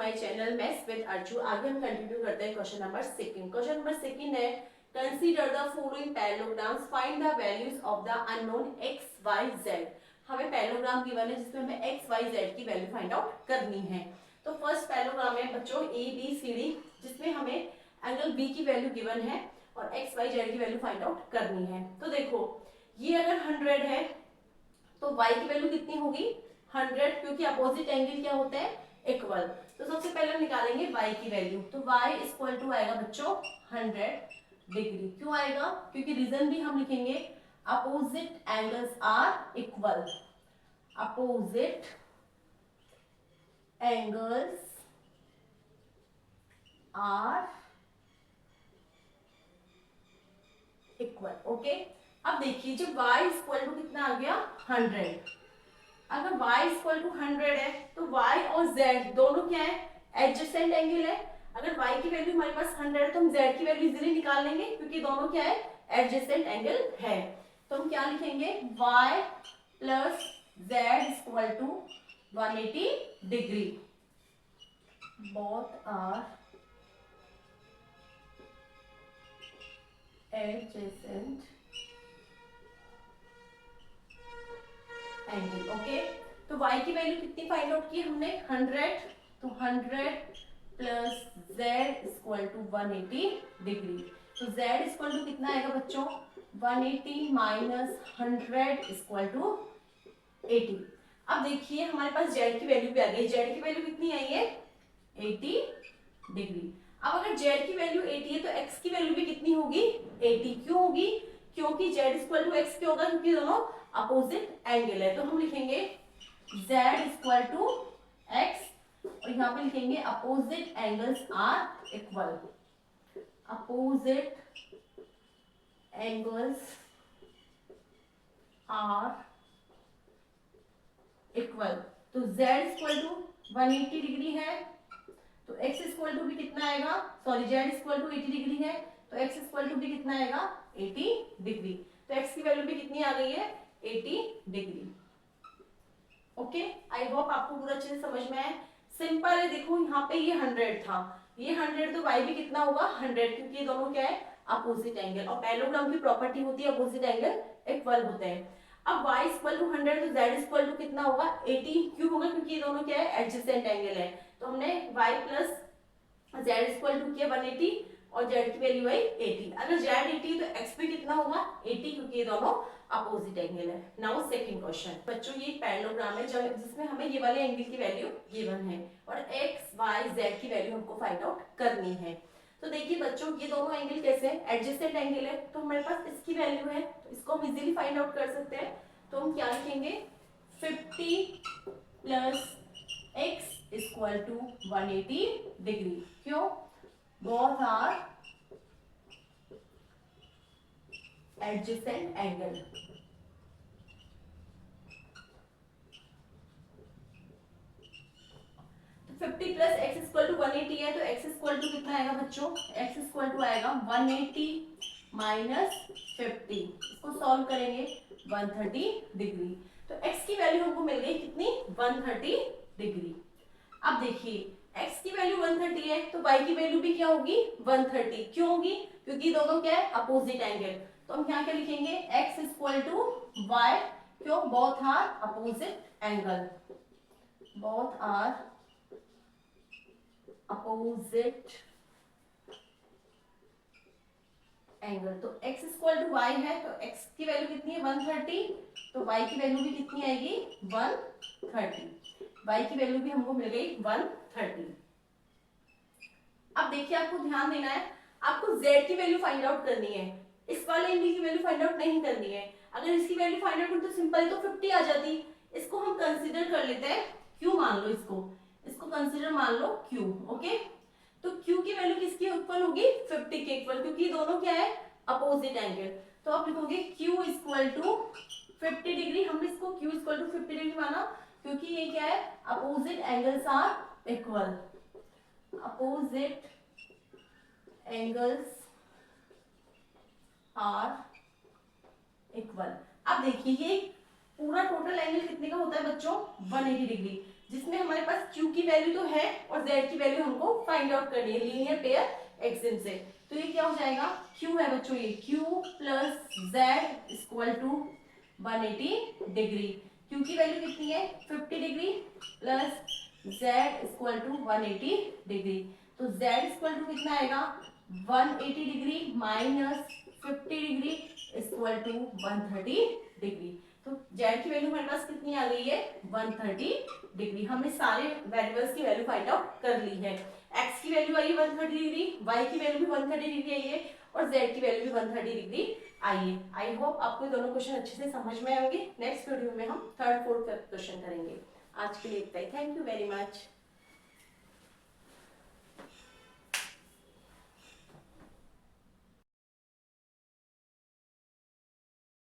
My channel maths with Arju. आगे हम continue करते हैं question number second. Question number second है consider the following parallelograms, find the values of the unknown x y z। हमें parallelogram given है जिसमें हमें x y z की वैल्यू फाइंड आउट करनी है। तो फर्स्ट पैरेललोग्राम है बच्चों ए बी सी डी, जिसमें हमें एंगल बी की वैल्यू गिवन है और x y z की वैल्यू फाइंड आउट करनी है। तो देखो ये अगर 100 है तो y की वैल्यू कितनी होगी 100, क्योंकि अपोजिट एंगल क्या होते हैं इक्वल। तो सबसे पहले हम निकालेंगे y की वैल्यू। तो y इक्वल टू आएगा बच्चों 100 डिग्री। क्यों आएगा? क्योंकि रीजन भी हम लिखेंगे opposite angles are equal. Opposite angles are equal. Okay, अब देखिए जब y इक्वल टू कितना आ गया 100, अगर y इक्वल टू 100 है तो y और z दोनों क्या है एडजेसेंट एंगल है। अगर y की वैल्यू हमारे पास 100 है तो हम z की वैल्यू इजीली निकाल लेंगे क्योंकि दोनों क्या है एडजेसेंट एंगल है। तो हम क्या लिखेंगे y plus z equal to 180 degree. Both are adjacent angle. Okay, तो y की वैल्यू कितनी फाइंड आउट की हमने 100, तो 100 plus z equal to 180 degree. तो z इक्वल टू कितना आएगा बच्चों 180 माइनस 100 इक्वल टू 80। अब देखिए हमारे पास z की वैल्यू भी आ गई। z की वैल्यू कितनी आई है 80 डिग्री। अब अगर z की वैल्यू 80 है तो x की वैल्यू भी कितनी होगी 80। क्यों होगी? क्योंकि z इक्वल टू x क्यों होगा? क्योंकि दोनों अपोजिट एंगल है। तो हम लिखेंगे z इक्वल टू x और यहाँ पे लिखेंगे opposite angles are equal. Opposite angles are equal. तो z इक्वल टू 180 डिग्री है तो x इक्वल टू भी कितना आएगा, sorry z equal to 80 degree है तो x इक्वल टू भी कितना आएगा 80 डिग्री। तो x की वैल्यू भी कितनी आ गई है 80 डिग्री। ओके, आई होप आपको पूरा अच्छे से समझ में आया। सिंपल है। देखो यहाँ पे ये 100 था, ये 100 तो y भी कितना होगा 100, क्योंकि ये दोनों क्या है अपोजिट एंगल और पैरेललोग्राम की प्रॉपर्टी होती है अपोजिट एंगल इक्वल होते हैं। अब y इक्वल टू 100 तो z इक्वल टू कितना होगा 80। क्यों होगा? क्योंकि ये दोनों क्या है एडजेसेंट एंगल है। तो हमने y plus z equal to किया 180 और z की वैल्यू आई 80। अगर z 80 तो x भी कितना होगा 80, क्योंकि ये दोनों अपोजिट एंगल है। नाउ सेकंड क्वेश्चन बच्चों, ये पैरेललोग्राम है जिसमें हमें ये वाले एंगल की वैल्यू गिवन है और x y z की वैल्यू हमको फाइंड आउट करनी है। तो देखिए बच्चों ये दोनों एंगल कैसे हैं एडजेसेंट एंगल है, तो हमारे पास इसकी वैल्यू है तो इसको हम इजीली फाइंड आउट कर सकते हैं। तो हम क्या लिखेंगे 50 plus x equal to 180 degree. क्यों? Both are adjacent angle. तो 50 प्लस x इक्वल टू 180 है तो x इक्वल टू कितना आएगा बच्चों, x इक्वल टू आएगा 180 माइनस 50। इसको सॉल्व करेंगे 130 डिग्री। तो x की वैल्यू हमको मिल गई कितनी 130 डिग्री। अब देखिए x की वैल्यू 130 है तो y की वैल्यू भी क्या होगी 130। क्यों होगी? क्योंकि दोनों क्या है अपोजिट एंगल। तो हम यहाँ क्या लिखेंगे x इक्वल टू y। क्यों? Both are opposite angle. Both are opposite angle. तो x इक्वल टू y है तो x की वैल्यू कितनी है 130, तो y की वैल्यू भी कितनी आएगी 130। y की वैल्यू भी हमको मिल गई 130। अब देखिए आपको ध्यान देना है, आपको z की वैल्यू फाइंड आउट करनी है, इस वाले एंगल की वैल्यू फाइंड आउट नहीं करनी है। अगर इसकी वैल्यू फाइंड आउट करें तो सिंपल तो 50 आ जाती। इसको हम कंसीडर कर लेते हैं q मान लो, इसको कंसीडर मान लो q। ओके, तो q की वैल्यू किसकी इक्वल होगी 50 के इक्वल, क्योंकि दोनों क्या है अपोजिट एंगल। तो आप लिखोगे q इक्वल टू 50 डिग्री। हमने इसको q इक्वल टू 50 डिग्री माना क्योंकि ये क्या है opposite angles are equal. Opposite angles are equal. अब देखिए ये पूरा टोटल एंगल कितने का होता है बच्चों 180 डिग्री। जिसमें हमारे पास q की वैल्यू तो है और z की वैल्यू हमको फाइंड आउट करनी है लीनियर पेयर एक्सिम से। तो ये क्या हो जाएगा, q है बच्चों, ये q plus z equal to 180 degree. q की वैल्यू कितनी है 50 degree plus z equal to 180 degree. तो z इक्वल टू कितना आएगा 180 degree minus 50 degree equal to 130 degree. तो z की वैल्यू हमारे पास कितनी आ गई है 130 डिग्री। हमने सारे वेरिएबल्स की वैल्यू फाइंड आउट कर ली है। x की वैल्यू आई है 130 डिग्री, y की वैल्यू भी 130 डिग्री आई है और z की वैल्यू भी 130 डिग्री आई है। आई होप आपको दोनों क्वेश्चन अच्छे से समझ में आएंगे। नेक्स्ट वीडियो में हम थर्ड फोर्थ क्वेश्चन करेंगे। आज के लिए इतना ही। Thank you very much.